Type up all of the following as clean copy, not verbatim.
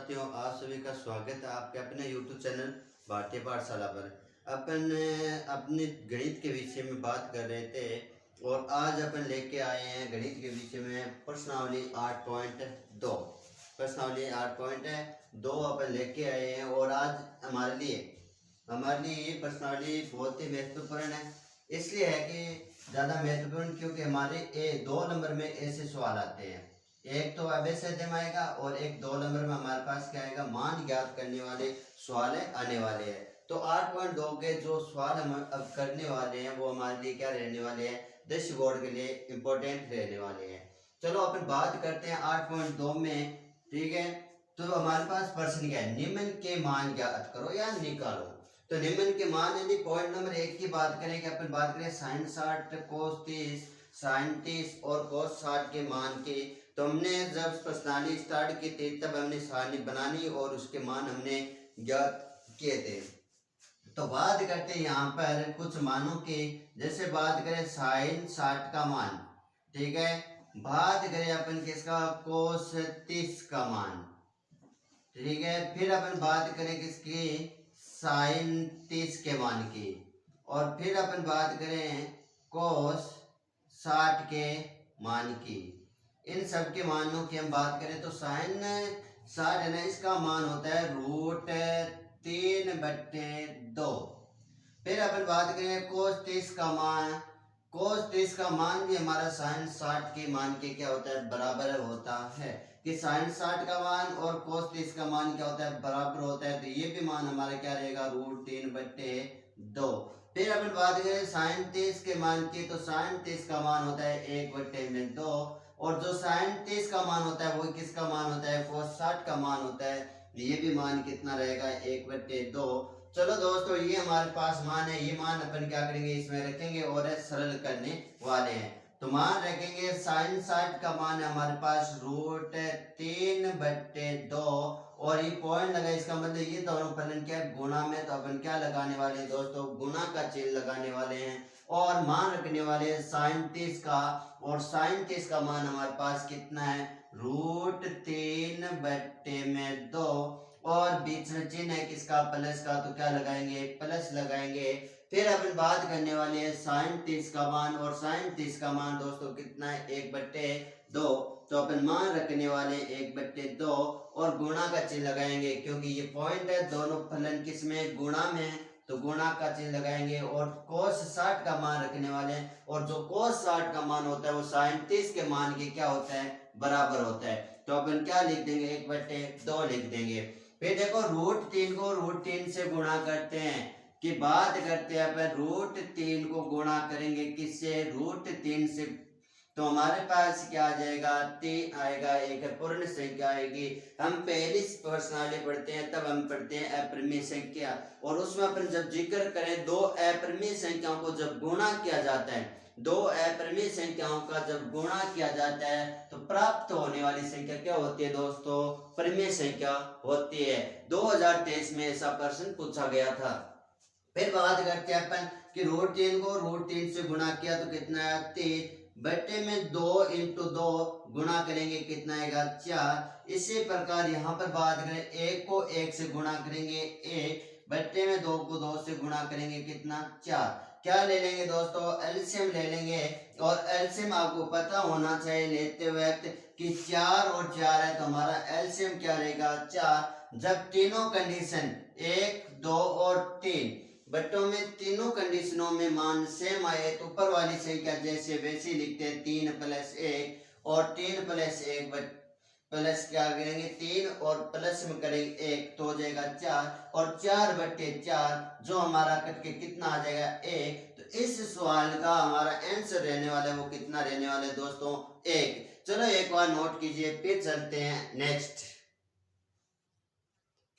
साथियों, आप सभी का स्वागत है आपके अपने YouTube चैनल भारतीय पाठशाला पर। अपन अपने गणित के विषय में बात कर रहे थे और आज अपन लेके आए हैं गणित के विषय में प्रश्नावली 8.2। प्रश्नावली 8.2 अपन लेके आए हैं और आज हमारे लिए प्रश्नावली बहुत ही महत्वपूर्ण है। इसलिए है कि ज़्यादा महत्वपूर्ण क्योंकि हमारे 2 नंबर में ऐसे सवाल आते हैं। एक तो अभ्यास आएगा और एक 2 नंबर में हमारे पास क्या आएगा, मान ज्ञात करने वाले सवाल आने वाले हैं। तो 8.2 के जो सवाल हम अब करने वाले हैं वो हमारे लिए क्या रहने वाले हैं, 10 बोर्ड के लिए इम्पोर्टेंट रहने वाले हैं। चलो अपन बात करते हैं 8.2 में। ठीक है, तो हमारे पास प्रश्न क्या है, निम्न के मान ज्ञात करो या निकालो। तो निम्न के मान यदि पॉइंट नंबर 1 की बात करें कि अपन बात करें sin 60 cos 30 sin 30 और cos 60 के मान के, तो हमने जब प्रश्नावली स्टार्ट की थी तब हमने सारणी बनानी और उसके मान हमने ज्ञात किए थे। तो बात करते हैं यहाँ पर कुछ मानों की, जैसे बात करें sin 60 का मान, ठीक है, बात करें अपन किसका, cos 30 का मान, ठीक है, फिर अपन बात करें किसकी, sin 30 के मान की, और फिर अपन बात करें cos 60 के मान की। इन सब के मानों की हम बात करें तो sin 60 है ना, इसका मान होता है √3/2। फिर अपन बात करें cos 30 का मान, cos 30 का मान भी हमारा sin 60 के मान के क्या होता है, बराबर होता है। कि sin 60 का मान और cos 30 का मान क्या होता है, बराबर होता है। तो ये भी मान हमारा क्या रहेगा, √3/2। फिर अपन बात करें sin 30 के मान की, तो sin 30 का मान होता है 1/2, और जो sin 30 का मान होता है वो किसका मान होता है, cos 60 का मान होता है। ये भी मान कितना रहेगा, 1/2। चलो दोस्तों, ये हमारे पास मान है, ये मान अपन क्या करेंगे, इसमें रखेंगे और सरल करने वाले हैं। तो मान रखेंगे sin 60 का मान है हमारे पास √3/2, और ये पॉइंट लगा, इसका मतलब ये दोनों फलन क्या है, गुणा में। तो अपन क्या लगाने वाले हैं दोस्तों, गुणा का चिन्ह लगाने वाले हैं और मान रखने वाले हैं sin 30 का, और sin 30 का मान हमारे पास कितना है, √3/2, और बीच में चिन्ह है किसका, प्लस का, तो क्या लगाएंगे, प्लस लगाएंगे। फिर अपन बात करने वाले हैं sin 30 का मान, और sin 30 का मान दोस्तों कितना है, 1/2। तो अपन मान रखने वाले 1/2 और गुणा का चिन्ह लगाएंगे, क्योंकि ये पॉइंट है, दोनों फलन किस में, गुणा में, तो गुणा का चिन्ह लगाएंगे। और cos 60 का मान रखने वाले हैं, और जो cos 60 का मान होता है वो sin 30 के मान के क्या होता है, बराबर होता है। तो अपन क्या लिख देंगे, 1/2 लिख देंगे। फिर देखो √3 को √3 से गुणा करते हैं, कि बात करते हैं अपन √3 को गुणा करेंगे किससे, √3 से, तो हमारे पास क्या आ जाएगा, 3 आएगा, एक पूर्ण संख्या आएगी। हम पहली प्रश्नावली पढ़ते हैं तब हम पढ़ते हैं अपरिमेय संख्या, और उसमें अपन जब जिक्र करें दो अपरिमेय संख्याओं को जब गुणा किया जाता है, दो अपरिमेय संख्याओं का जब गुणा किया जाता है तो प्राप्त होने वाली संख्या क्या होती है दोस्तों, परिमेय संख्या होती है। 2023 में ऐसा प्रश्न पूछा गया था। फिर बात करते हैं अपन कि √3 को √3 से गुणा किया तो कितना आया, 3 बटे में 2 × 2 गुणा करेंगे कितना आएगा, 4। इसी प्रकार यहाँ पर बात करें 1 को 1 से गुणा करेंगे 1, बटे में 2 को 2 से गुणा करेंगे कितना, 4। क्या ले लेंगे दोस्तों, एलसीएम ले लेंगे, और एलसीएम आपको पता होना चाहिए लेते वक्त कि 4 और 4 है, तो हमारा एलसीएम क्या रहेगा, 4। जब तीनों कंडीशन 1, 2 और 3 बट्टों में तीनों कंडीशनों में मान सेम आए तो ऊपर वाली संख्या जैसे वैसी लिखते हैं, 3 + 1, और 3 + 1 प्लस क्या करेंगे, 3 और प्लस में करेंगे 1 तो हो जाएगा 4, और 4/4 जो हमारा कट के कितना आ जाएगा, 1। तो इस सवाल का हमारा आंसर रहने वाला है वो कितना रहने वाला है दोस्तों, 1। चलो एक बार नोट कीजिए, फिर चलते हैं नेक्स्ट।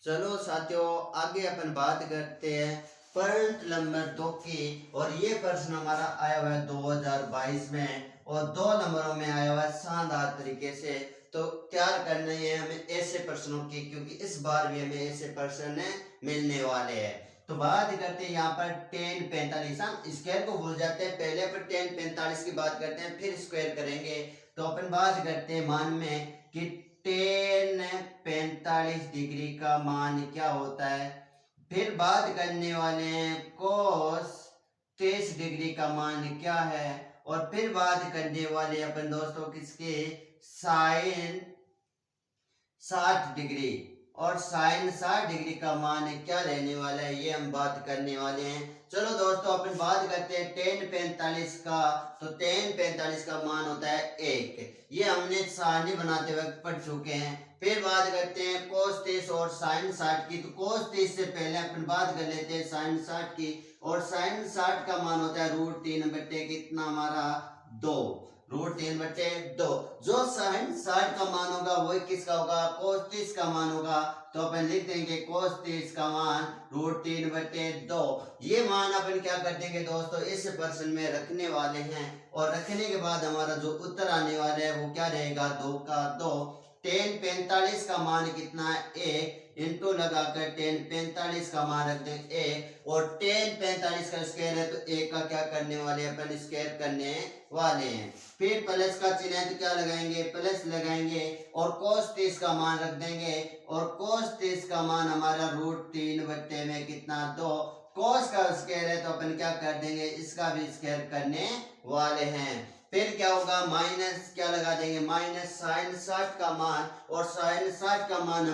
चलो साथियों, आगे अपन बात करते हैं प्रश्न नंबर 2 की, और ये प्रश्न हमारा आया हुआ है 2022 में, और 2 नंबरों में आया हुआ है शानदार तरीके से। तो तैयार करना है हमें ऐसे प्रश्नों की, क्योंकि इस बार भी हमें ऐसे प्रश्न मिलने वाले हैं। तो बात करते हैं यहाँ पर tan 45, हम स्क्वायर को भूल जाते हैं, पहले पर tan 45 की बात करते हैं फिर स्क्वायर करेंगे। तो अपन बात करते हैं मान में कि टेन 45 डिग्री का मान क्या होता है। फिर बात करने वाले हैं कोस 30 डिग्री का मान क्या है, और फिर बात करने वाले अपन दोस्तों किसके, साइन 60 डिग्री, और साइन 60 डिग्री का मान क्या रहने वाला है, ये हम बात करने वाले हैं। चलो दोस्तों अपन बात करते हैं टेन 45 का। तो टेन 45 का मान होता है 1, ये हमने सारणी बनाते वक्त पढ़ चुके हैं। फिर बात करते हैं कोस 30 और साइन 60 की। तो कोस 30 से पहले अपन बात कर लेते हैं साइन 60 की, और साइन 60 का मान होता है √3 बटे कितना हमारा 2, √3/2। जो साइन 60 का मान होगा वही किसका होगा, कोस 30 का मान होगा। तो अपन लिख देंगे कोस 30 का मान √3/2। ये मान अपन क्या कर देंगे दोस्तों, इस प्रश्न में रखने वाले हैं, और रखने के बाद हमारा जो उत्तर आने वाला है वो क्या रहेगा, 2 का 2। टेन 45 का मान कितना है 1, इंटू लगाकर टेन 45 का मान रख दें 1, और टेन 45 का स्क्वायर है तो 1 का क्या करने वाले हैं अपन, स्क्वायर करने वाले हैं। फिर प्लस का चिन्ह है तो क्या लगाएंगे, प्लस लगाएंगे, और कोस 30 का मान रख देंगे, और कोस 30 का मान हमारा √3 बट्टे में कितना 2। कोस का स्क्वायर है तो अपन क्या कर देंगे, इसका भी स्क्वायर करने वाले हैं। फिर क्या होगा, माइनस क्या लगा देंगे, माइनस साइन 60 का मान, और साइन 60 का मान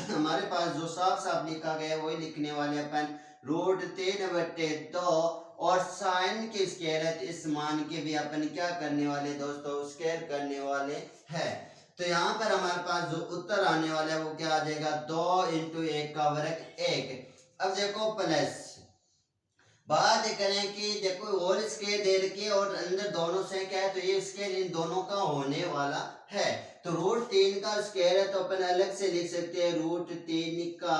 हमारे पास जो साफ साफ लिखा गया है वही लिखने वाले अपन, √3/2, और साइन की स्क्वायर है तो इस मान के भी अपन क्या करने वाले दोस्तों, स्क्वायर करने वाले हैं। तो यहाँ पर हमारे पास जो उत्तर आने वाला है वो क्या आ जाएगा, 2 × 1 का वर्ग 1। अब देखो प्लस बात करें कि देखो होल स्क्वायर दे रखी है और अंदर दोनों से क्या है, तो ये स्क्वायर इन दोनों का होने वाला है। तो √3 का स्क्वायर है तो अपन अलग से लिख सकते हैं, √3 का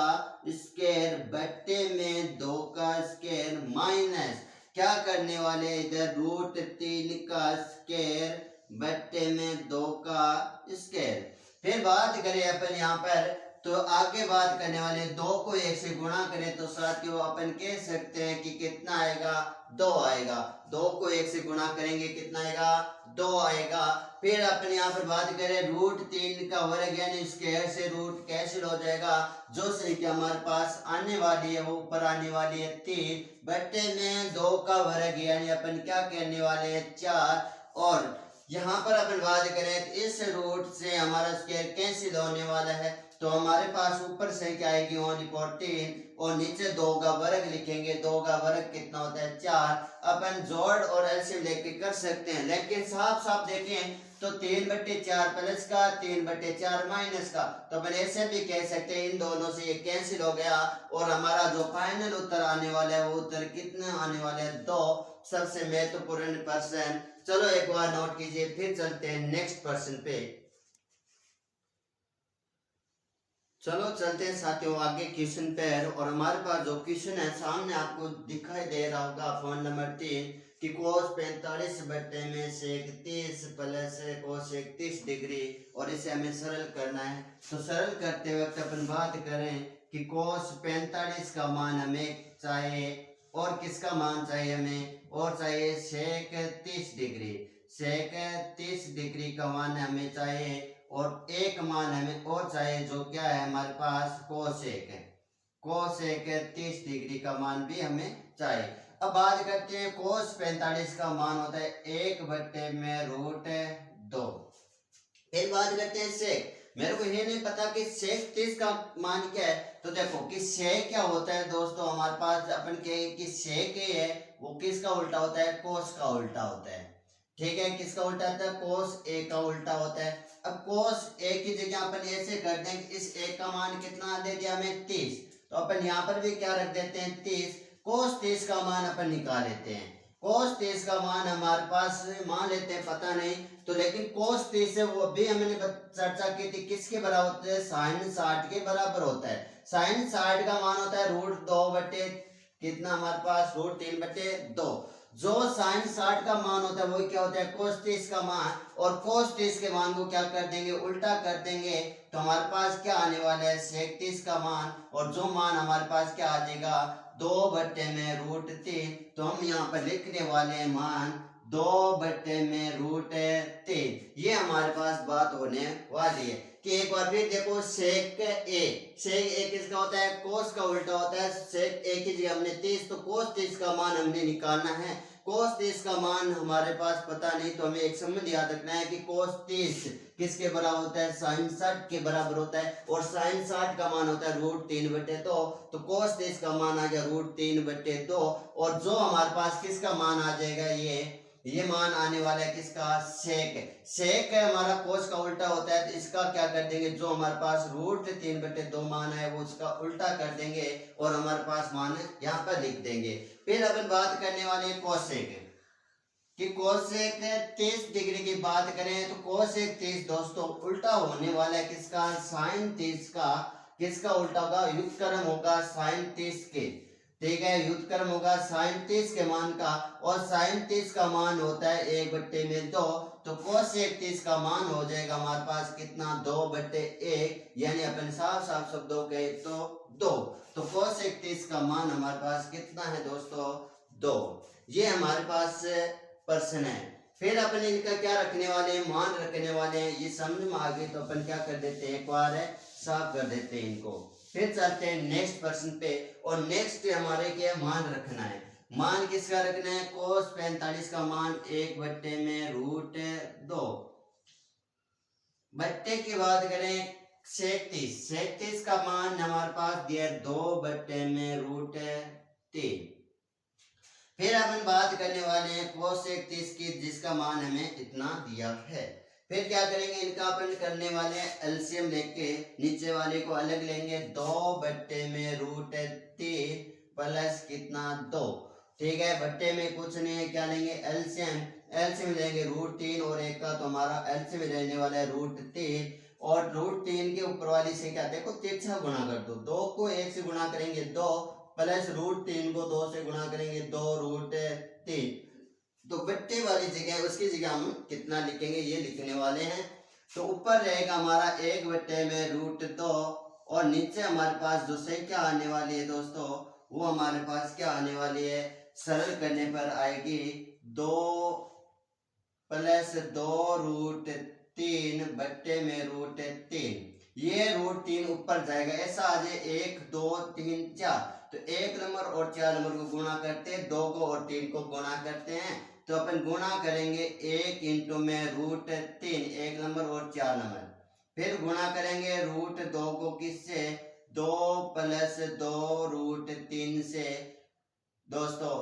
स्क्वायर बट्टे में 2 का स्क्वायर, माइनस क्या करने वाले इधर, √3 का स्क्वायर बट्टे में 2 का स्क्वायर। फिर बात करें अपन यहाँ पर, तो आगे बात करने वाले 2 को 1 से गुणा करें तो साथियों अपन कह सकते हैं कि कितना आएगा, 2 आएगा। 2 को 1 से गुणा करेंगे कितना आएगा, 2 आएगा। फिर अपन यहाँ पर बात करें √3 का वर्ग यानी स्क्वायर से रूट कैंसिल हो जाएगा, जो संख्या हमारे पास आने वाली है वो ऊपर आने वाली है 3 बट्टे में 2 का वर्ग यानी अपन क्या कहने वाले हैं 4। और यहाँ पर अपन बात करें तो इस रूट से हमारा स्क्वायर कैंसिल होने वाला है, तो हमारे पास ऊपर से क्या आएगी 1/14, और नीचे 2 का वर्ग लिखेंगे, 2 का वर्ग कितना होता है 4। अपन जोड़ और एलसीएम लेके कर सकते हैं, लेकिन साफ साफ देखें तो 3/4 प्लस का 3/4 माइनस का, तो अपन ऐसे भी कह सकते हैं इन दोनों से ये कैंसिल हो गया, और हमारा जो फाइनल उत्तर आने वाला है वो उत्तर कितना आने वाला है 2। सबसे महत्वपूर्ण प्रश्न, चलो एक बार नोट कीजिए, फिर चलते हैं नेक्स्ट प्रश्न पे। चलो चलते हैं साथियों आगे क्वेश्चन पर, और हमारे पास जो क्वेश्चन है सामने आपको दिखाई दे रहा होगा, फोन नंबर 3 कि cos 45 बट्टे में sec 30 प्लस cos 30 डिग्री, और इसे हमें सरल करना है। तो सरल करते वक्त अपन बात करें कि cos 45 का मान हमें चाहिए, और किसका मान चाहिए हमें, और चाहिए sec 30 डिग्री, sec 30 डिग्री का मान हमें चाहिए, और एक मान हमें और चाहिए जो क्या है हमारे पास कोसेक है, कोसेक 30 डिग्री का मान भी हमें चाहिए। अब बात करते हैं कोस 45 का मान होता है 1 बट्टे में √2। फिर बात करते हैं सेक, मेरे को ये नहीं पता कि सेक 30 का मान क्या है, तो देखो कि सेक क्या होता है दोस्तों, हमारे पास अपन कहे कि सेक है वो किसका उल्टा होता है, कोस का उल्टा होता है, ठीक है, किसका उल्टा होता है, कोस ए का उल्टा होता है। अब कोस ए की जगह अपन ऐसे कर दें, इस ए का मान कितना दे दिया हमें 30, तो अपन यहाँ पर भी क्या रख देते हैं 30, कोस 30 का मान अपन निकाल लेते हैं। कोस 30 का मान हमारे पास मान लेते हैं पता नहीं, तो लेकिन कोस 30 है वो भी हमने चर्चा की थी किसके बराबर होता है, साइन 60 के बराबर होता है। साइन 60 का मान होता है √2 बटे कितना हमारे पास, √3/2। जो साइन 60 का मान होता है वो क्या होता है, कोस 30 का मान, और कोस 30 के मान को क्या कर देंगे, उल्टा कर देंगे, तो हमारे पास क्या आने वाला है सेक 30 का मान, और जो मान हमारे पास क्या आ जाएगा 2 बट्टे में √3, तो हम यहाँ पर लिखने वाले हैं मान 2 बट्टे में √3, ये हमारे पास बात होने वाली है। कि एक बार फिर देखो सेक ए किसका होता है, कोस का उल्टा होता है। सेक ए की जगह हमने 30, तो कोस 30 का मान हमने निकालना है। कोस 30 का मान हमारे पास पता नहीं, तो हमें एक संबंध याद रखना है कि कोस 30 किसके बराबर होता है, साइन 60 के बराबर होता है। और साइन 60 का मान होता है √3/2, तो कोस 30 का मान आ गया √3/2। और जो हमारे पास किसका मान आ जाएगा, ये मान आने वाला है किसका, सेक है हमारा कोस का उल्टा होता है, तो इसका क्या कर देंगे, जो हमारे पास √3/2 मान है वो उसका उल्टा कर देंगे और हमारे पास मान यहाँ पर लिख देंगे। फिर अपन बात करने वाले हैं कोसेक कि कोसेक 30 डिग्री की बात करें तो कोसेक 30 दोस्तों उल्टा होने वाला है किसका, साइन 30 का। किसका उल्टा होगा, व्युत्क्रम होगा साइन 30 के, ठीक है, व्युत्क्रम होगा साइन 30 के मान का। और साइन 30 का मान होता है 1/2, तो कोसेक 30 का मान हो जाएगा हमारे पास कितना, 2/1, यानी अपन साफ साफ शब्दों के तो 2। तो कोसेक 30 का मान हमारे पास कितना है दोस्तों, 2। ये हमारे पास प्रश्न है। फिर अपन इनका क्या रखने वाले हैं, मान रखने वाले हैं। ये समझ में आ गई तो अपन क्या कर देते हैं, एक बार साफ कर देते हैं इनको। फिर चलते हैं नेक्स्ट प्रश्न पे, और नेक्स्ट हमारे क्या मान रखना है। मान किसका रखना है, कोस 45 का मान 1/√2। बट्टे की बात करें सेक 30 का मान हमारे पास दिया 2/√3। फिर अपन बात करने वाले हैं कोसेक 30 की, जिसका मान हमें इतना दिया है। फिर क्या करेंगे, इनका अपन करने वाले एलसीएम लेके नीचे वाले को अलग लेंगे, 2/√3 प्लस कितना 2, ठीक है। बट्टे में कुछ नहीं है, क्या लेंगे एलसीएम लेंगे √3 और 1 का, तो हमारा एलसीएम रहने वाला है √3। और √3 के ऊपर वाली से क्या देखो तिरछा गुणा कर दो, 2 को 1 से गुणा करेंगे 2, प्लस √3 को 2 से गुणा करेंगे 2√3। तो बट्टे वाली जगह उसकी जगह हम कितना लिखेंगे, ये लिखने वाले हैं। तो ऊपर रहेगा हमारा 1/√2 और नीचे हमारे पास जो संख्या आने वाली है दोस्तों, वो हमारे पास क्या आने वाली है, सरल करने पर आएगी 2 + 2√3/√3। ये √3 ऊपर जाएगा, ऐसा आ जाए 1 2 3 4, तो 1 नंबर और 4 नंबर को गुणा करते हैं, 2 को और 3 को गुणा करते हैं, तो अपन गुणा करेंगे 1 × √3, 1 नंबर और 4 नंबर। फिर गुणा करेंगे √2 को किससे, 2 + 2√3 से दोस्तों।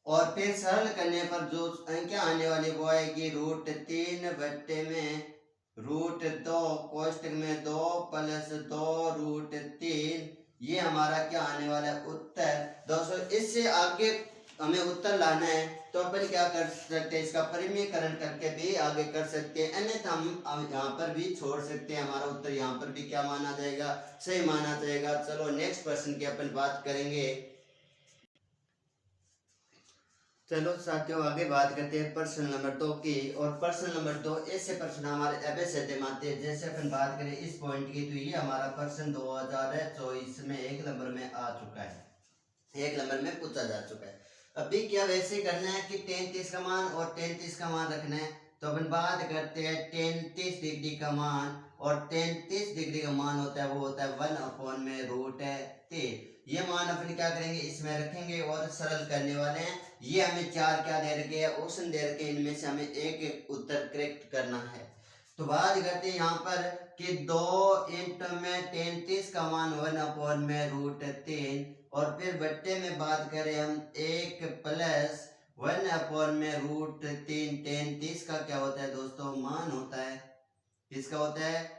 और फिर सरल करने पर जो संख्या आने वाली वो आएगी √3/√2 कोष्टक में 2 + 2√3। ये हमारा क्या आने वाला है, उत्तर दोस्तों। इससे आगे हमें उत्तर लाना है तो अपन क्या कर सकते हैं, इसका परिमेयकरण करके भी आगे कर सकते हैं, अन्यथा हम यहाँ पर भी छोड़ सकते हैं। हमारा उत्तर यहाँ पर भी क्या माना जाएगा, सही माना जाएगा। चलो नेक्स्ट प्रश्न की अपन बात करेंगे। चलो साथियों आगे बात करते हैं प्रश्न नंबर 2 की। और प्रश्न नंबर 2 ऐसे प्रश्न हमारे अभ्यास आते हैं। जैसे अपन बात करें इस पॉइंट की, तो ये हमारा प्रश्न 2024 में 1 नंबर में आ चुका है, 1 नंबर में पूछा जा चुका है। अभी क्या वैसे करना है कि 33 का मान और 33 का मान रखना है। तो अपन बात करते हैं 33 डिग्री का मान, और 33 डिग्री का मान होता है वो होता है 1/√3। ये मान अपन क्या करेंगे, इसमें रखेंगे और सरल करने वाले हैं। ये हमें 4 क्या दे रखे हैं, ऑप्शन दे रखे हैं, इनमें से हमें एक उत्तर करेक्ट करना है। तो बात करते हैं यहाँ पर कि 2 × 33 का मान 1/√3, और फिर बट्टे में बात करें हम 1 + 1/√3। 33 का क्या होता है दोस्तों, मान होता है, किसका होता है,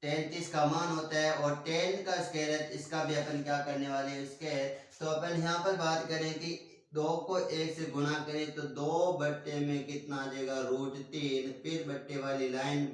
33 का मान होता है। और 10 का स्क्वायर है, इसका भी अपन क्या करने वाले हैं, स्क्वायर। तो अपन यहाँ पर बात करें कि 2 को 1 से गुणा करें तो 2 बट्टे में कितना आ जाएगा, √3। फिर बट्टे वाली लाइन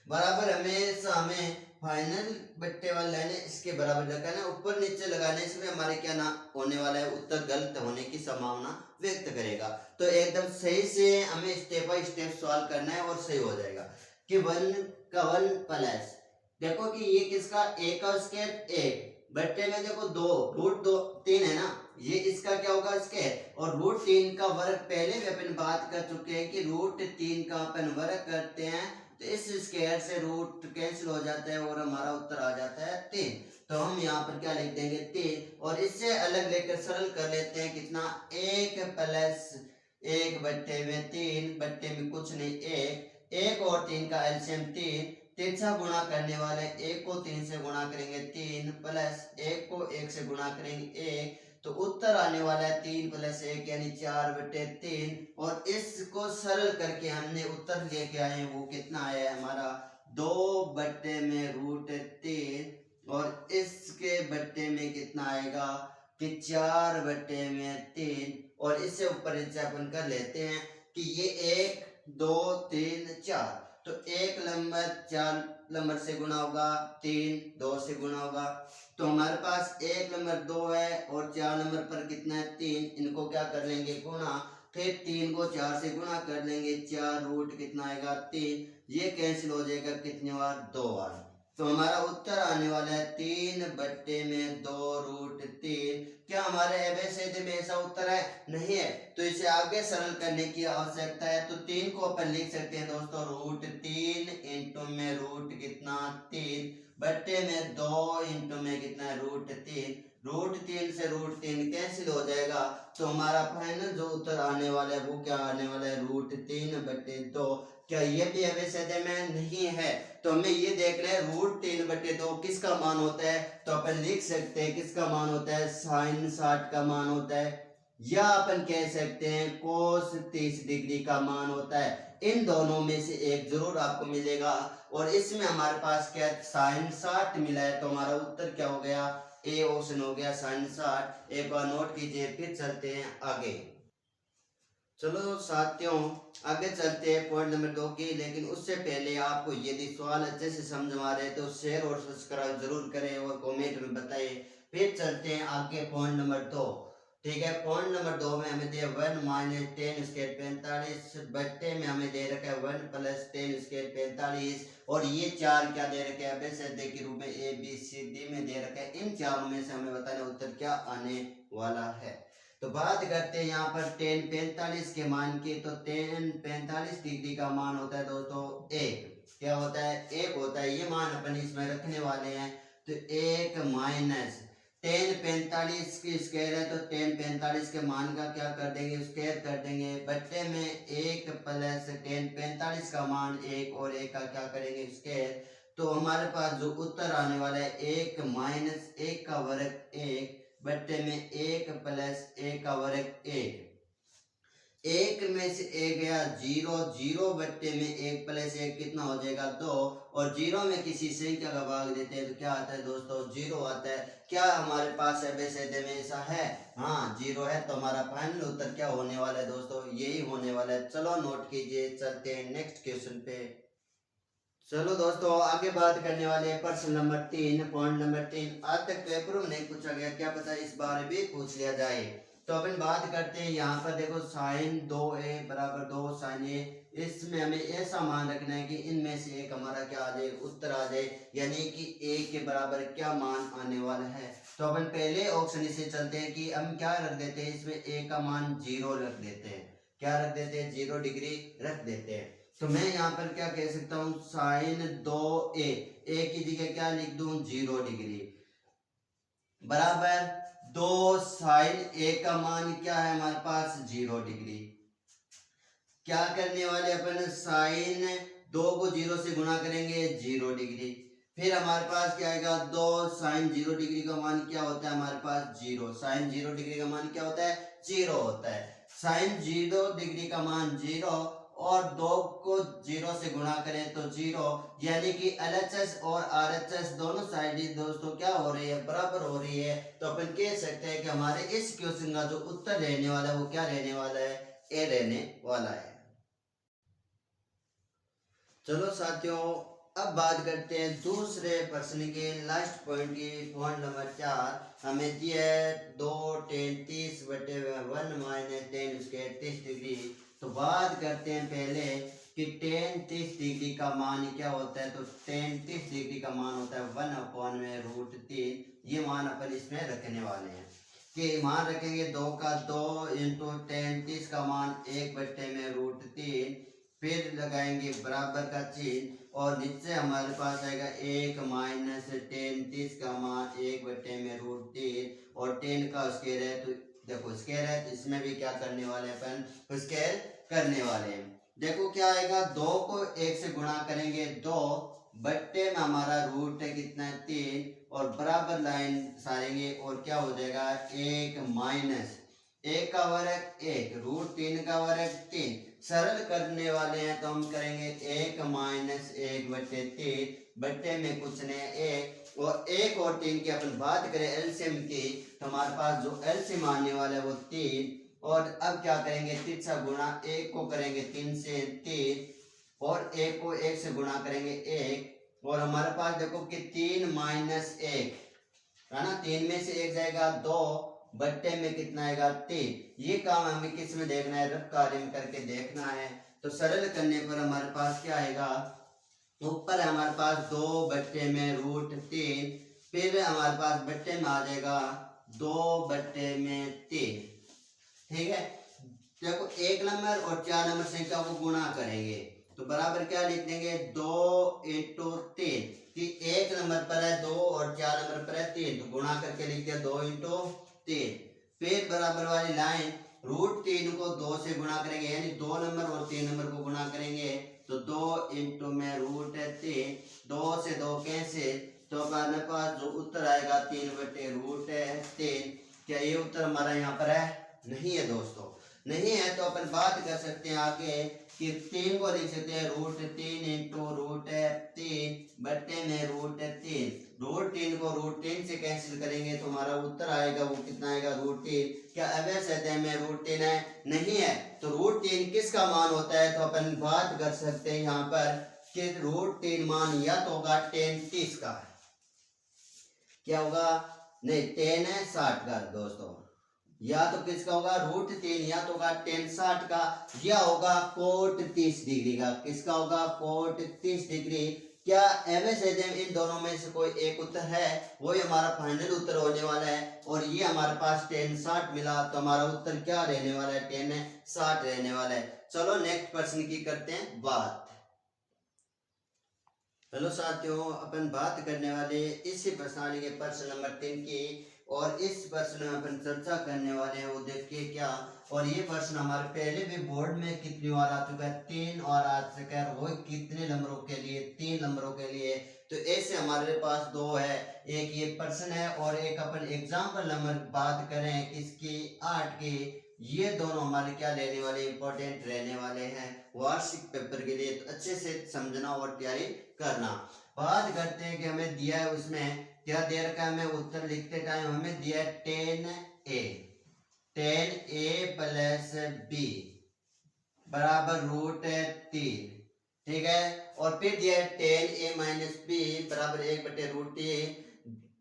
बराबर हमेशा हमें फाइनल बट्टे वाली लाइन इसके बराबर लगाना, ऊपर नीचे लगाने से हमारे क्या ना होने वाला है, उत्तर गलत होने की संभावना व्यक्त करेगा। तो एकदम सही से हमें स्टेप बाय स्टेप सॉल्व करना है और सही हो जाएगा। कि 1 का 1 प्लस, देखो कि ये किसका, a का स्क्वायर 1 बट्टे में देखो 2 √3 है ना, ये इसका क्या होगा स्क्वायर। और √3 का वर्ग पहले भी अपन बात कर चुके हैं कि √3 का अपन वर्ग करते हैं तो इस स्क्वायर से रूट कैंसिल हो जाता है और हमारा उत्तर आ जाता है 3। तो हम यहाँ पर क्या लिख देंगे 3, और इससे अलग लेकर सरल कर लेते हैं कितना 1 प्लस 1 बट्टे में 3 बट्टे में कुछ नहीं 1 और 3 का एलसीएम 3, तिरछा गुणा करने वाले 1 को 3 से गुणा करेंगे 3 प्लस 1 को 1 से गुणा करेंगे 1, तो उत्तर आने वाला है 3 प्लस 1 यानी 4 बटे 3, और इसको सरल करके हमने उत्तर लेके आए वो कितना आया है हमारा 2 बट्टे में रूट 3, और इसके बट्टे में कितना आएगा कि 4 बट्टे में 3, और इससे ऊपर इसे अपन कर लेते हैं कि ये 1 2 3 4, तो 1 नंबर 4 नंबर से गुणा होगा 3 2 से गुणा होगा, तो हमारे पास 1 नंबर 2 है और 4 नंबर पर कितना है 3, इनको क्या कर लेंगे गुणा, फिर 3 को 4 से गुणा कर लेंगे 4 रूट कितना आएगा 3, ये कैंसिल हो जाएगा कितनी बार 2 बार, तो हमारा उत्तर आने वाला है 3 बट्टे में 2 रूट 3। क्या हमारे एबीसीडी में ऐसा उत्तर है? नहीं है, तो इसे आगे सरल करने की आवश्यकता है। तो 3 को अपन लिख सकते हैं दोस्तों रूट 3 इंटू में रूट कितना 3 बट्टे में 2 इंटू में कितना रूट 3, रूट 3 से रूट 3 कैंसिल हो जाएगा, तो हमारा फाइनल जो उत्तर आने वाला है वो क्या आने वाला है रूट 3 बट्टे 2। क्या ये भी एबीसीडी में नहीं है? तो हमें ये देखना है रूट 3 बटे 2 किसका मान होता है, तो अपन लिख सकते हैं किसका मान होता है साइन 60 का मान होता है, या अपन कह सकते हैं कोस 30 डिग्री का मान होता है। इन दोनों में से एक जरूर आपको मिलेगा, और इसमें हमारे पास क्या साइन 60 मिला है, तो हमारा उत्तर क्या हो गया ए ऑप्शन हो गया साइन 60। एक बार नोट कीजिए, फिर चलते हैं आगे। चलो साथियों आगे चलते हैं पॉइंट नंबर 2 की, लेकिन उससे पहले आपको यदि सवाल अच्छे से समझ में आ रहे तो शेयर और सब्सक्राइब जरूर करें और कमेंट में बताइए। फिर चलते हैं आगे पॉइंट नंबर 2। ठीक है, पॉइंट नंबर 2 में हमें दिया 1 माइनस 10 स्क्वायर 45 बट्टे में हमें दे रखा है 1 प्लस 10 स्क्वायर 45, और ये 4 क्या दे रखे हैं एबीसीडी के रूप में ए बी सी डी में दे रखा है। इन चारों में से हमें बताना उत्तर क्या आने वाला है। तो बात करते हैं यहाँ पर tan 45 के मान की, तो tan 45 डिग्री का मान होता है दोस्तों 1, क्या होता है 1 होता है, ये मान अपन इसमें रखने वाले हैं। तो 1 माइनस tan 45 की स्क्वायर है, तो tan 45 के मान का क्या कर देंगे स्क्वायर कर देंगे, बट्टे में 1 प्लस tan 45 का मान 1 और 1 का क्या करेंगे स्क्वायर, तो हमारे पास जो उत्तर आने वाला है 1 माइनस 1 का वर्ग 1 बट्टे में 1 प्लस 1 का वर्ग 1, 1 में से 1 गया 0, 0 बट्टे में 1 प्लस 1 कितना हो जाएगा 2, और 0 में किसी संख्या का भाग देते हैं तो क्या आता है दोस्तों 0 आता है। क्या हमारे पास एबीसीडी में ऐसा है? हाँ 0 है, तो हमारा फाइनल उत्तर क्या होने वाला है दोस्तों यही होने वाला है। चलो नोट कीजिए, चलते हैं नेक्स्ट क्वेश्चन पे। चलो दोस्तों आगे बात करने वाले हैं प्रश्न नंबर 3 पॉइंट नंबर 3। आज तक पेपर में नहीं पूछा गया, क्या पता इस बार भी पूछ लिया जाए। तो अपन बात करते हैं यहाँ पर देखो साइन 2a बराबर 2 साइन a, इसमें हमें ऐसा मान रखना है कि इनमें से एक हमारा क्या आ जाए उत्तर आ जाए, यानी कि a के बराबर क्या मान आने वाला है। तो अपन पहले ऑप्शन से चलते हैं कि हम क्या रख देते हैं, इसमें a का मान 0 रख देते हैं, क्या रख देते हैं 0 डिग्री रख देते हैं। तो मैं यहाँ पर क्या कह सकता हूँ साइन 2a, a की जगह क्या लिख दूं 0 डिग्री बराबर 2 साइन a का मान क्या है हमारे पास 0 डिग्री। क्या करने वाले अपन साइन 2 को 0 से गुणा करेंगे 0 डिग्री, फिर हमारे पास क्या आएगा 2 साइन 0 डिग्री का मान क्या होता है हमारे पास 0, साइन 0 डिग्री का मान क्या होता है 0 होता है। साइन 0 डिग्री का मान 0 और 2 को 0 से गुणा करें तो 0, यानी कि LHS और RHS दोनों साइड दोस्तों क्या हो रही है बराबर हो रही है। तो अपन कह सकते हैं कि हमारे इस क्वेश्चन का जो उत्तर रहने वाला है वो क्या रहने वाला है ए रहने वाला है। चलो साथियों अब बात करते हैं दूसरे प्रश्न के लास्ट पॉइंट की, पॉइंट नंबर 4 हमें दिया है 2 tan 30 बटे 1 माइनस tan स्क्वायर 30 डिग्री। तो बात करते हैं पहले कि tan 30 डिग्री का मान क्या होता है, तो tan 30 डिग्री का मान होता है 1/√3, ये मान अपन इसमें रखने वाले हैं कि मान रखेंगे 2 का 2 इंटू tan 30 का मान 1/√3 फिर लगाएंगे बराबर का चिन्ह और नीचे हमारे पास आएगा 1 माइनस 10, 30 का मान 1/√3 और 10 का स्क्वायर है तो देखो स्क्वायर है तो इसमें भी क्या करने वाले हैं अपन स्क्वायर करने वाले हैं। देखो क्या आएगा 2 को 1 से गुणा करेंगे 2 बट्टे में हमारा रूट है कितना है 3 और बराबर लाइन सारेंगे और क्या हो जाएगा 1 माइनस 1 का वर्ग 1 √3 का वर्ग 3। सरल करने वाले हैं तो हम करेंगे 1 माइनस 1/3 बट्टे में कुछ नहीं 1 और 1 और 3 की अपन बात करें एलसीएम की तो हमारे पास जो एलसीएम आने वाला है वो 3 और अब क्या करेंगे 3 से गुणा 1 को करेंगे 3 से 3 और 1 को 1 से गुणा करेंगे 1 और हमारे पास देखो कि 3 माइनस 1 है ना 3 में से 1 जाएगा 2 बट्टे में कितना आएगा 3। ये काम हमें किस में देखना है रफ कार्य में करके देखना है तो सरल करने पर हमारे पास क्या आएगा ऊपर हमारे पास 2 बट्टे में √3 फिर हमारे पास बट्टे में आ जाएगा 2 बट्टे में 3। ठीक है देखो 1 नंबर और 4 नंबर संख्या को गुणा करेंगे तो बराबर क्या लिख देंगे 2 × 3 कि 1 नंबर पर है 2 और 4 नंबर पर है 3 तो गुणा करके लिख दिया 2 × 3। फिर बराबर वाली लाइन √3 को 2 से गुणा करेंगे यानी 2 नंबर और 3 नंबर को गुणा करेंगे तो 2 × में √3 2 से 2 कैंसिल तो हमारे पास जो उत्तर आएगा 3/√3। क्या ये उत्तर हमारा यहाँ पर है नहीं है दोस्तों नहीं है तो अपन बात कर सकते हैं आगे कि 3 को लिख सकते हैं √3 × √3 बट्टे में √3 √3 को √3 से कैंसिल करेंगे तो हमारा उत्तर आएगा वो कितना आएगा √3। क्या अवश्य सतह में √3 है नहीं है तो √3 किसका मान होता है तो अपन बात कर सकते हैं यहाँ पर कि √3 मान या तो होगा 10 30 का क्या होगा नहीं 10 है 60 का दोस्तों या तो किसका होगा √3 या तो होगा 10 60 का या होगा कोट 30 डिग्री का किसका होगा कोट 30 डिग्री। क्या इन दोनों में से कोई एक उत्तर है वही हमारा फाइनल उत्तर होने वाला है और ये हमारे पास 10 60 मिला तो हमारा उत्तर क्या रहने वाला है 10 60 रहने वाला है। चलो नेक्स्ट प्रश्न की करते हैं बात। हेलो साथियों अपन बात करने वाले इसी प्रश्नावली के प्रश्न नंबर 3 की और इस प्रश्न में अपन चर्चा करने वाले हैं वो देखिए क्या और ये प्रश्न हमारे पहले भी बोर्ड में कितनी बार आ चुका है 3 और आ चुका है वो कितने नंबरों के लिए 3 नंबरों के लिए तो ऐसे हमारे पास 2 है एक ये प्रश्न है और एक अपन एग्जाम्पल नंबर बात करें किसकी 8 की ये दोनों हमारे क्या लेने वाले इंपॉर्टेंट रहने वाले हैं वार्षिक पेपर के लिए तो अच्छे से समझना और तैयारी करना। बात करते हैं कि हमें दिया है उसमें क्या दे रखा है हमें उत्तर लिखते टाइम हमें दिया है 10a प्लस b बराबर √3 ठीक है और फिर दिया है 10a माइनस b बराबर 1/√3।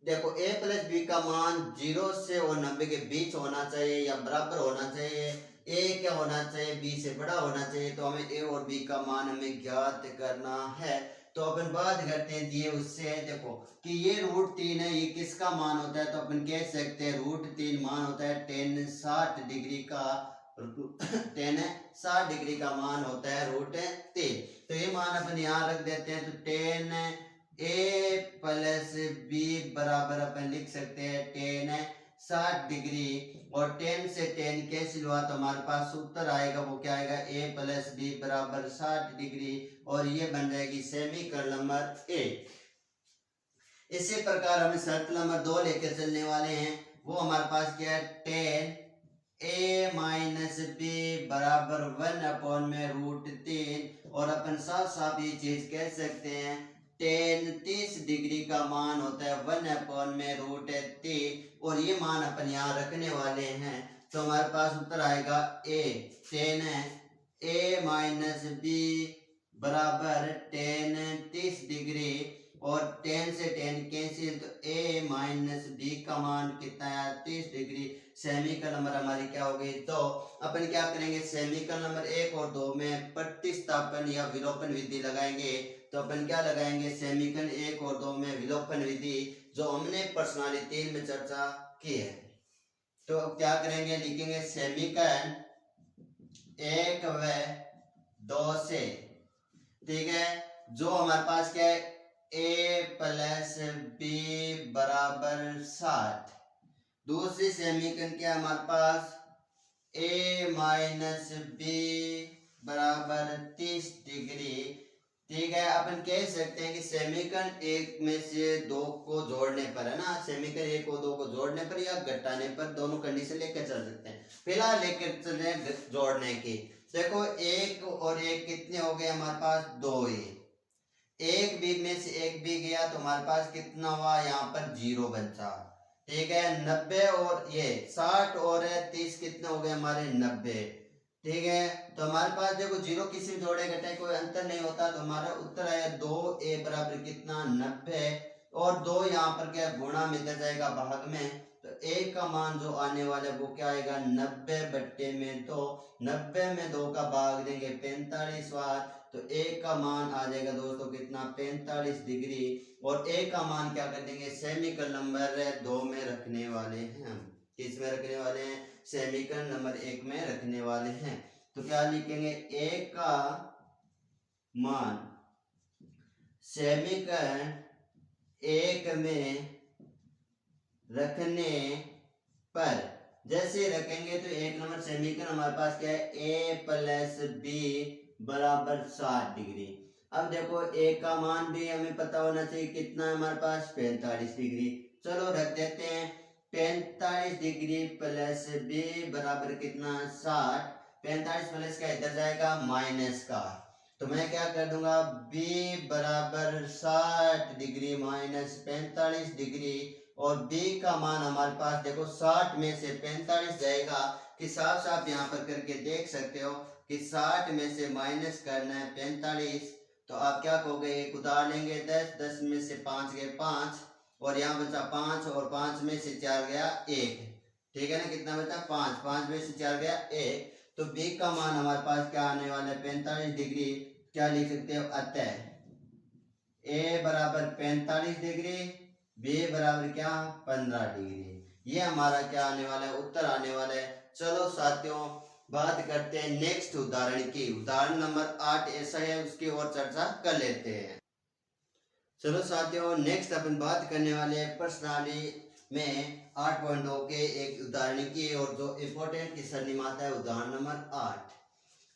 देखो a प्लस b का मान 0 से और 90 के बीच होना चाहिए या बराबर होना चाहिए a क्या होना चाहिए b से बड़ा होना चाहिए तो हमें a और b का मान हमें ज्ञात करना है। तो अपन बात करते हैं दिए उससे देखो कि ये √3 है ये किसका मान होता है तो अपन कह सकते हैं √3 मान होता है 10 60 डिग्री का 10 60 डिग्री का मान होता है √3 तो ये मान अपन यहाँ रख देते हैं तो 10a प्लस b बराबर अपन लिख सकते हैं 10 60 डिग्री और 10 से 10 कैंसिल हुआ तो हमारे पास उत्तर आएगा वो क्या आएगा a प्लस b बराबर 60 डिग्री और ये बन जाएगी समीकरण नंबर 1। इसी प्रकार हमें शर्त नंबर 2 लेकर चलने वाले हैं वो हमारे पास क्या है 10a माइनस b बराबर 1/√3 और अपन साफ साफ ये चीज कह सकते हैं 30 डिग्री का मान होता है 1/√3 और ये मान अपन यहाँ रखने वाले हैं तो हमारे पास उत्तर आएगा a 10 है a माइनस b बराबर 30 डिग्री और 10 से 10 कैंसिल तो a माइनस b का मान कितना है 30 डिग्री। समीकरण नंबर हमारी क्या हो गई तो अपन क्या करेंगे समीकरण नंबर 1 और 2 में प्रतिस्थापन या विलोपन विधि लगाएंगे तो अपन क्या लगाएंगे समीकरण 1 और 2 में विलोपन विधि जो हमने प्रश्नावली 3 में चर्चा की है। तो क्या करेंगे लिखेंगे समीकरण 1 व 2 से, ठीक है। जो हमारे पास क्या है, a प्लस बी बराबर 60। दूसरी समीकरण क्या है हमारे पास, a माइनस बी बराबर 30 डिग्री, ठीक है। अपन कह सकते हैं कि समीकरण एक में से दो को जोड़ने पर, है ना, समीकरण एक और दो को जोड़ने पर या घटाने पर दोनों कंडीशन लेकर चल सकते हैं। फिलहाल लेकर चल रहे हैं जोड़ने की। देखो एक और एक कितने हो गए हमारे पास, दो ही। एक बी में से एक बी गया तो हमारे पास कितना हुआ, यहाँ पर 0 बचा, ठीक है। 90 और ये 60 और 30 कितने हो गए हमारे, 90, ठीक है। तो हमारे पास देखो 0 किसी भी जोड़े घटाए कोई अंतर नहीं होता, तो हमारा उत्तर आया 2a बराबर कितना, 90। और 2 यहाँ पर क्या गुणा में दे जाएगा भाग में, तो a का मान जो आने वाला है वो क्या आएगा, 90 बट्टे में 2। 90 में 2 का भाग देंगे 45 बार, तो a का मान आ जाएगा दोस्तों कितना, 45 डिग्री। और a का मान क्या कर देंगे, समीकरण नंबर 2 में रखने वाले हैं हम। किस में रखने वाले हैं, समीकरण नंबर 1 में रखने वाले हैं। तो क्या लिखेंगे, a का मान समीकरण 1 में रखने पर, जैसे रखेंगे तो 1 नंबर समीकरण हमारे पास क्या है, a प्लस बी बराबर 60 डिग्री। अब देखो a का मान भी हमें पता होना चाहिए, कितना है हमारे पास, 45 डिग्री। चलो रख देते हैं, 45 डिग्री प्लस बी बराबर कितना, 60। 45 प्लस का इधर जाएगा माइनस का, तो मैं क्या कर दूंगा, b बराबर 60 डिग्री माइनस 45 डिग्री। और b का मान हमारे पास देखो 60 में से 45 जाएगा, कि साफ साफ यहाँ पर करके देख सकते हो कि 60 में से माइनस करना है 45, तो आप क्या कहोगे, एक उतार लेंगे 10, 10 में से 5 गए 5, और यहाँ बचा 5, और 5 में से 4 गया 1, ठीक है ना, कितना बचा 5, 5 में से 4 गया 1। तो b का मान हमारे पास क्या आने वाला है, 45 डिग्री। क्या लिख सकते हो, अतः a बराबर 45 डिग्री, b बराबर क्या, 15 डिग्री। ये हमारा क्या आने वाला है, उत्तर आने वाला है। चलो साथियों बात करते हैं नेक्स्ट उदाहरण की। उदाहरण नंबर 8 ऐसा है, उसकी और चर्चा कर लेते हैं। चलो साथियों नेक्स्ट अपन बात करने वाले हैं प्रश्नावली में 8.2 के एक उदाहरण की, और जो इम्पोर्टेंट की सरनीमाता है उदाहरण नंबर 8।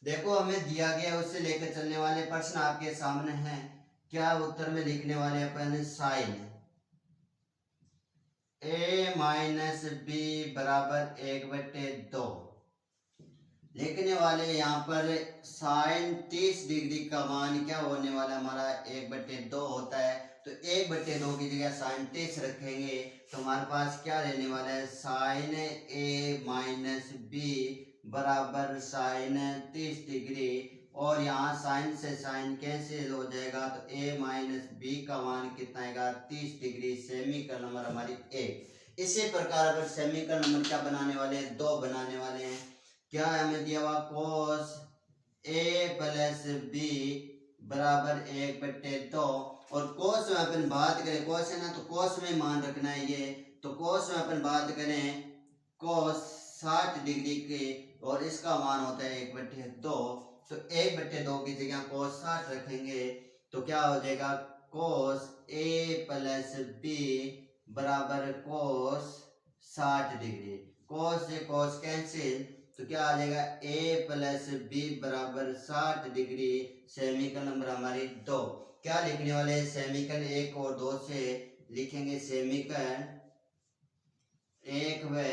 देखो हमें दिया गया उससे लेकर चलने वाले प्रश्न आपके सामने हैं। क्या उत्तर में लिखने वाले अपन, साइन a माइनस बी बराबर 1/2 लिखने वाले। यहाँ पर साइन 30 डिग्री का मान क्या होने वाला हमारा, 1/2 होता है। तो 1/2 की जगह साइन 30 रखेंगे, तो हमारे पास क्या रहने वाला है, साइन a माइनस बी बराबर साइन 30 डिग्री। और यहाँ साइन से साइन कैंसिल हो जाएगा, तो a माइनस बी का मान कितना आएगा, 30 डिग्री। समीकरण नंबर हमारी 1। इसी प्रकार अगर समीकरण नंबर क्या बनाने वाले हैं, 2 बनाने वाले हैं। क्या हमें दिया हुआ, कोस a प्लस बी बराबर 1/2। और कोस में अपन बात करें, कोस है ना, तो कोस में मान रखना है ये। तो कोस में अपन बात करें कोस 60 डिग्री के, और इसका मान होता है 1/2। तो 1/2 की जगह कोस 60 रखेंगे, तो क्या हो जाएगा, कोस a प्लस बी बराबर कोस 60 डिग्री। कोस से कोस कैंसिल, तो क्या आ जाएगा, a प्लस बी बराबर 60 डिग्री। समीकरण नंबर हमारी 2। क्या लिखने वाले, समीकरण 1 और 2 से लिखेंगे, समीकरण 1 व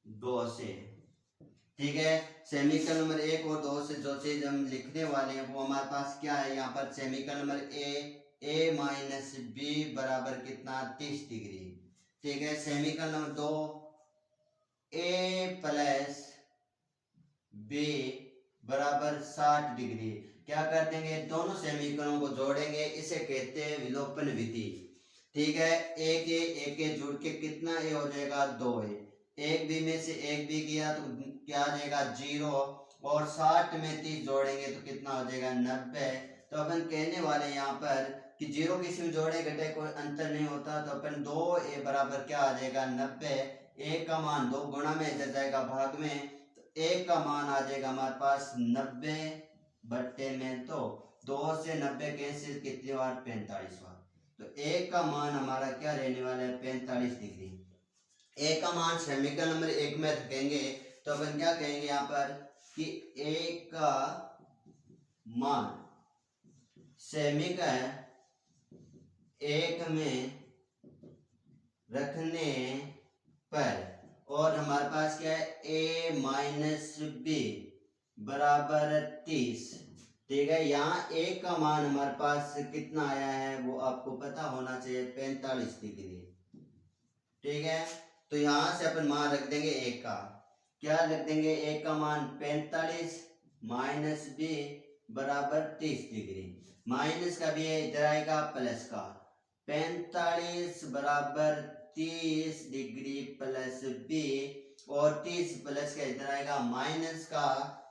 2 से, ठीक है। समीकरण नंबर 1 और 2 से जो चीज हम लिखने वाले हैं वो हमारे पास क्या है, यहाँ पर समीकरण नंबर a माइनस बी बराबर कितना, 30 डिग्री, ठीक है। समीकरण नंबर 2 a प्लस बी बराबर 60 डिग्री। क्या कर देंगे, दोनों समीकरणों को जोड़ेंगे, इसे कहते हैं विलोपन विधि, ठीक है। एक के जुड़ के कितना ए हो जाएगा, 2a। एक बी में से एक बी गया तो क्या आ जाएगा, 0। और 60 में 30 जोड़ेंगे तो कितना हो जाएगा, 90। तो अपन कहने वाले यहाँ पर कि 0 किसी में जोड़े घटे कोई अंतर नहीं होता, तो अपन 2a बराबर क्या आ जाएगा, 90। एक का मान 2 गुणा में इधर जाएगा भाग में, तो एक का मान आ जाएगा हमारे पास 90, बट्टे में 2, 2 से 90 कैंसिल, कितनी बार? 45 बार। तो ए का मान हमारा क्या रहने वाला है? 45 डिग्री। ए का मान समीकरण नंबर 1 में रखेंगे तो अपन क्या कहेंगे यहाँ पर कि ए का मान समीकरण 1 में रखने पर, और हमारे पास क्या है? a माइनस बी बराबर 30। ठीक है, यहाँ a का मान हमारे पास कितना आया है वो आपको पता होना चाहिए, 45 डिग्री। ठीक है, तो यहाँ से अपन मान रख देंगे a का, क्या रख देंगे? a का मान 45 माइनस बी बराबर 30 डिग्री। माइनस का भी इधर आएगा प्लस का, 45 बराबर 30 डिग्री प्लस बी, और 30 प्लस का इधर आएगा माइनस का,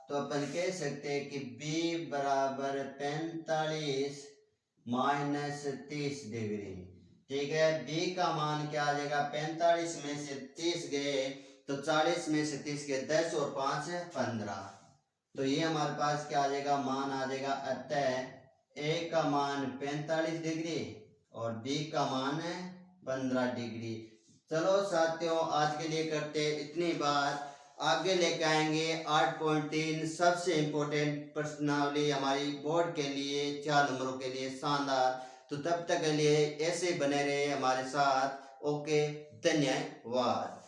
तो अपन कह सकते हैं कि b बराबर 45 माइनस 30 डिग्री। ठीक है, b का मान क्या आ जाएगा? 45 में से 30 गए तो 40 में से 30 गए, 10 और 5 है 15। तो ये हमारे पास क्या आ जाएगा? मान आ जाएगा। अतः a का मान 45 डिग्री और b का मान है 15 डिग्री। चलो साथियों, आज के लिए करते इतनी बात। आगे लेके आएंगे 8.3 सबसे इम्पोर्टेंट प्रश्नावली हमारी बोर्ड के लिए, 4 नंबरों के लिए शानदार। तो तब तक के लिए ऐसे बने रहे हमारे साथ। ओके, धन्यवाद।